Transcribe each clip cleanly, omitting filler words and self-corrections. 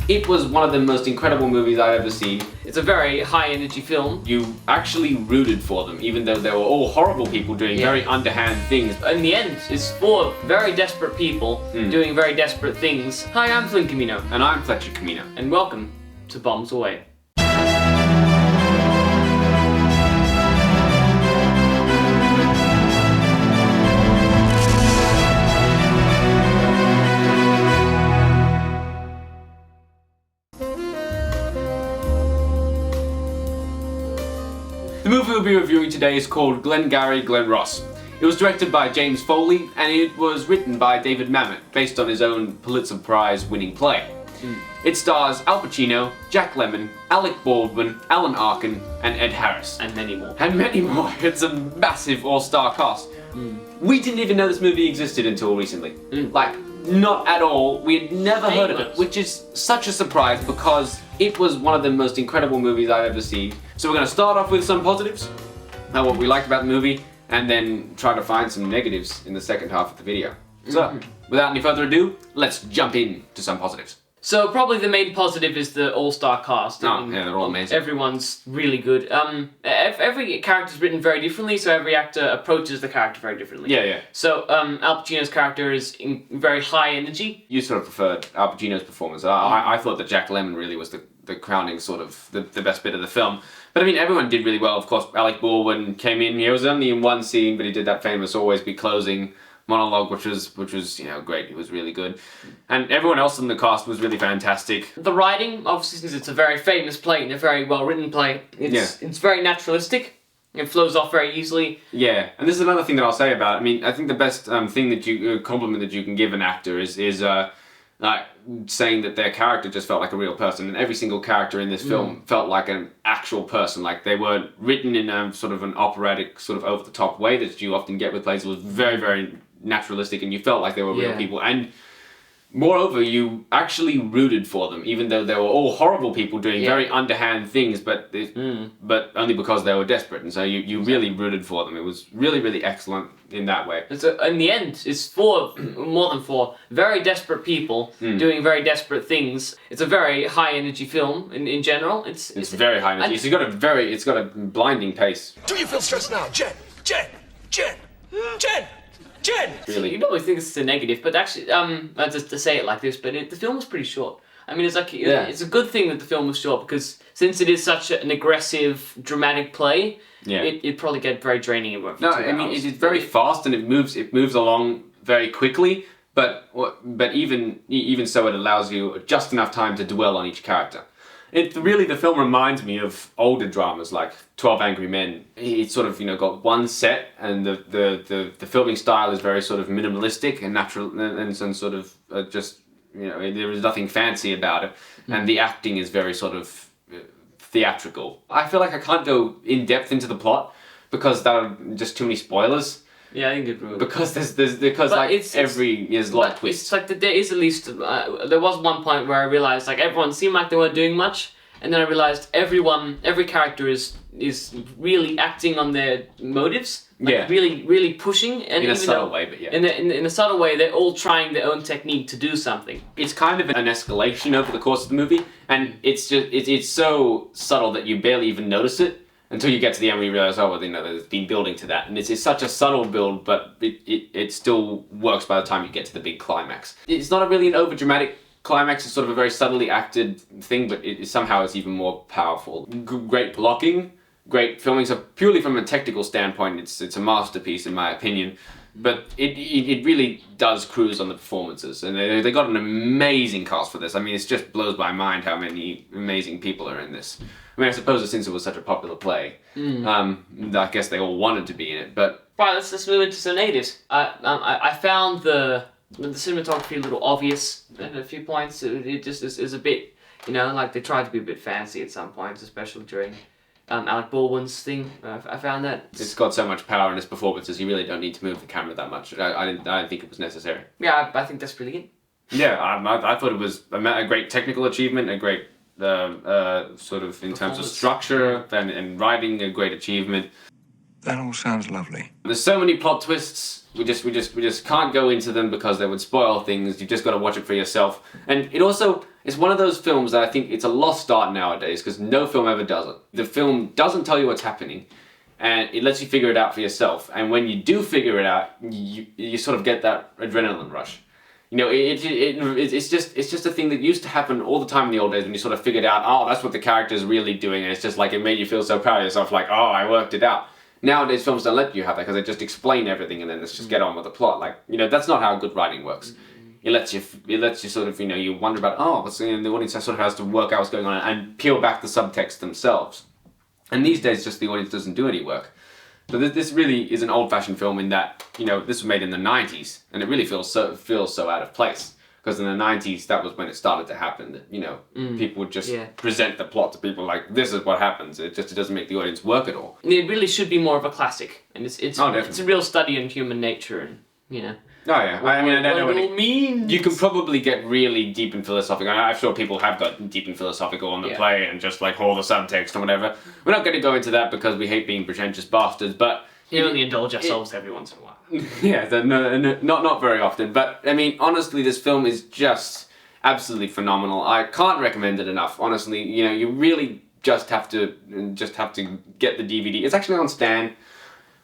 It was one of the most incredible movies I've ever seen. It's a very high-energy film. You actually rooted for them, even though they were all horrible people doing very underhand things. In the end, it's for very desperate people doing very desperate things. Hi, I'm Flynn Camino. And I'm Fletcher Camino. And welcome to Bombs Away. The movie we'll be reviewing today is called Glengarry Glen Ross. It was directed by James Foley and it was written by David Mamet, based on his own Pulitzer Prize winning play. It stars Al Pacino, Jack Lemmon, Alec Baldwin, Alan Arkin, and Ed Harris. And many more. And many more. It's a massive all-star cast. We didn't even know this movie existed until recently. Like, not at all. We had never heard of it, which is such a surprise because it was one of the most incredible movies I've ever seen. So we're going to start off with some positives, what we liked about the movie, and then try to find some negatives in the second half of the video. So, without any further ado, let's jump into some positives. So probably the main positive is the all-star cast. Yeah, they're all amazing. Everyone's really good. Every character's written very differently, so every actor approaches the character very differently. Yeah. So Al Pacino's character is very high energy. You sort of preferred Al Pacino's performance. I thought that Jack Lemmon really was the crowning sort of the best bit of the film. But I mean, everyone did really well. Of course, Alec Baldwin came in. He was only in one scene, but he did that famous "Always Be Closing" monologue, which was great. It was really good, and everyone else in the cast was really fantastic. The writing, obviously, since it's a very famous play and a very well written play, it's very naturalistic. It flows off very easily. Yeah, and this is another thing that I'll say about it. I mean, I think the best thing that compliment that you can give an actor is like saying that their character just felt like a real person, and every single character in this film felt like an actual person. Like they weren't written in a sort of an operatic, sort of over the top way that you often get with plays. It was very, very naturalistic, and you felt like they were real people. And moreover, you actually rooted for them, even though they were all horrible people doing very underhand things, but only because they were desperate. And so you really rooted for them. It was really, really excellent in that way. In the end, it's for more than for very desperate people doing very desperate things. It's a very high energy film in general. It's very high energy. It's got a blinding pace. Do you feel stressed now? Jen! Really. You probably think it's a negative, but actually, just to say it like this, but the film was pretty short. I mean, it's a good thing that the film was short because since it is such an aggressive, dramatic play, it'd probably get very draining in about 2 hours. I mean, it's very fast and it moves along very quickly, but even so, it allows you just enough time to dwell on each character. The film reminds me of older dramas like 12 Angry Men. It's sort of, got one set, and the filming style is very sort of minimalistic and natural, and sort of there is nothing fancy about it, and the acting is very sort of theatrical. I feel like I can't go in depth into the plot because that are just too many spoilers. Yeah, I think it ruined. Because there's a lot of twists. It's like there is at least there was one point where I realized like everyone seemed like they weren't doing much, and then I realized every character is really acting on their motives. Like really, really pushing, and in a subtle way, but in a subtle way, they're all trying their own technique to do something. It's kind of an escalation over the course of the movie, and it's so subtle that you barely even notice it. Until you get to the end, where you realize, there's been building to that, and it's such a subtle build, but it still works by the time you get to the big climax. It's not really an over-dramatic climax; it's sort of a very subtly acted thing, but somehow it's even more powerful. Great blocking, great filming. So purely from a technical standpoint, it's a masterpiece in my opinion. But it really does cruise on the performances, and they got an amazing cast for this. I mean, it just blows my mind how many amazing people are in this. I mean, I suppose that since it was such a popular play, I guess they all wanted to be in it. But right, let's move into some negatives. I found the cinematography a little obvious at a few points. It just is a bit, like they tried to be a bit fancy at some points, especially during Alec Baldwin's thing. I found that it's got so much power in his performances. You really don't need to move the camera that much. I didn't think it was necessary. Yeah, I think that's pretty good. Yeah, I thought it was a great technical achievement, a great sort of in terms of structure and writing, a great achievement. That all sounds lovely. There's so many plot twists. We just can't go into them because they would spoil things. You've just got to watch it for yourself. And it It's one of those films that I think it's a lost art nowadays because no film ever does it. The film doesn't tell you what's happening, and it lets you figure it out for yourself. And when you do figure it out, you sort of get that adrenaline rush. You know, it's just a thing that used to happen all the time in the old days when you sort of figured out, oh, that's what the character's really doing, and it's just like it made you feel so proud of yourself, like, oh, I worked it out. Nowadays, films don't let you have that because they just explain everything and then let's just get on with the plot. Like, you know, that's not how good writing works. It lets you sort of, you know, you wonder about, oh, what's the audience sort of has to work out what's going on and peel back the subtext themselves. And these days, just the audience doesn't do any work. So this really is an old-fashioned film in that, you know, this was made in the 90s, and it really feels so out of place. Because in the 90s, that was when it started to happen, that, you know, people would just present the plot to people like, this is what happens. It doesn't make the audience work at all. It really should be more of a classic, and it's a real study in human nature, and, you know. Oh yeah, I mean, I don't know what it means. You can probably get really deep and philosophical. I'm sure people have got deep and philosophical on the play and just like all the subtext and whatever. We're not going to go into that because we hate being pretentious bastards, but we only indulge ourselves every once in a while. Yeah, not very often. But I mean, honestly, this film is just absolutely phenomenal. I can't recommend it enough. Honestly, you know, you really just have to get the DVD. It's actually on Stan.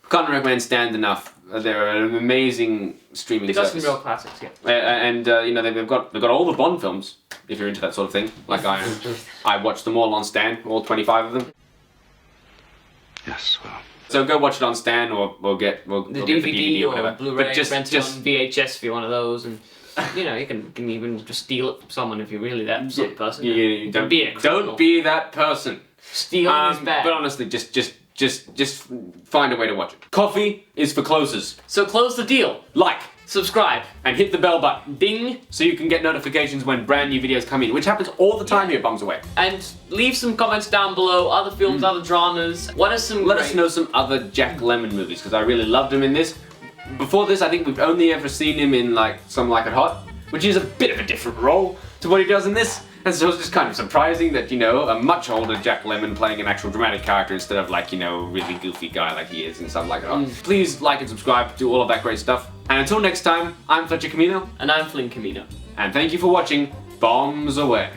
Can't recommend Stan enough. They're an amazing streaming service. They've got some real classics, yeah. And you know, they've got all the Bond films, if you're into that sort of thing. Like I watched them all on Stan, all 25 of them. Yes, well. So go watch it on Stan, or we'll get the DVD or whatever. Blu-ray, but just rent it on VHS if you're one of those, and you know, you can even just steal it from someone if you're really that sort of person. Yeah, don't be that person. Stealing is bad. But honestly, just find a way to watch it. Coffee is for closers. So close the deal. Like, subscribe, and hit the bell button. Ding. So you can get notifications when brand new videos come in, which happens all the time here at Bums Away. And leave some comments down below, other films, other dramas. What are some Let us know some other Jack Lemmon movies, because I really loved him in this. Before this, I think we've only ever seen him in like Some Like It Hot, which is a bit of a different role to what he does in this. And so it's just kind of surprising that, you know, a much older Jack Lemmon playing an actual dramatic character instead of like, you know, a really goofy guy like he is in Some Like It Hot. Please like and subscribe, do all of that great stuff. And until next time, I'm Fletcher Camino. And I'm Flynn Camino. And thank you for watching Bombs Away.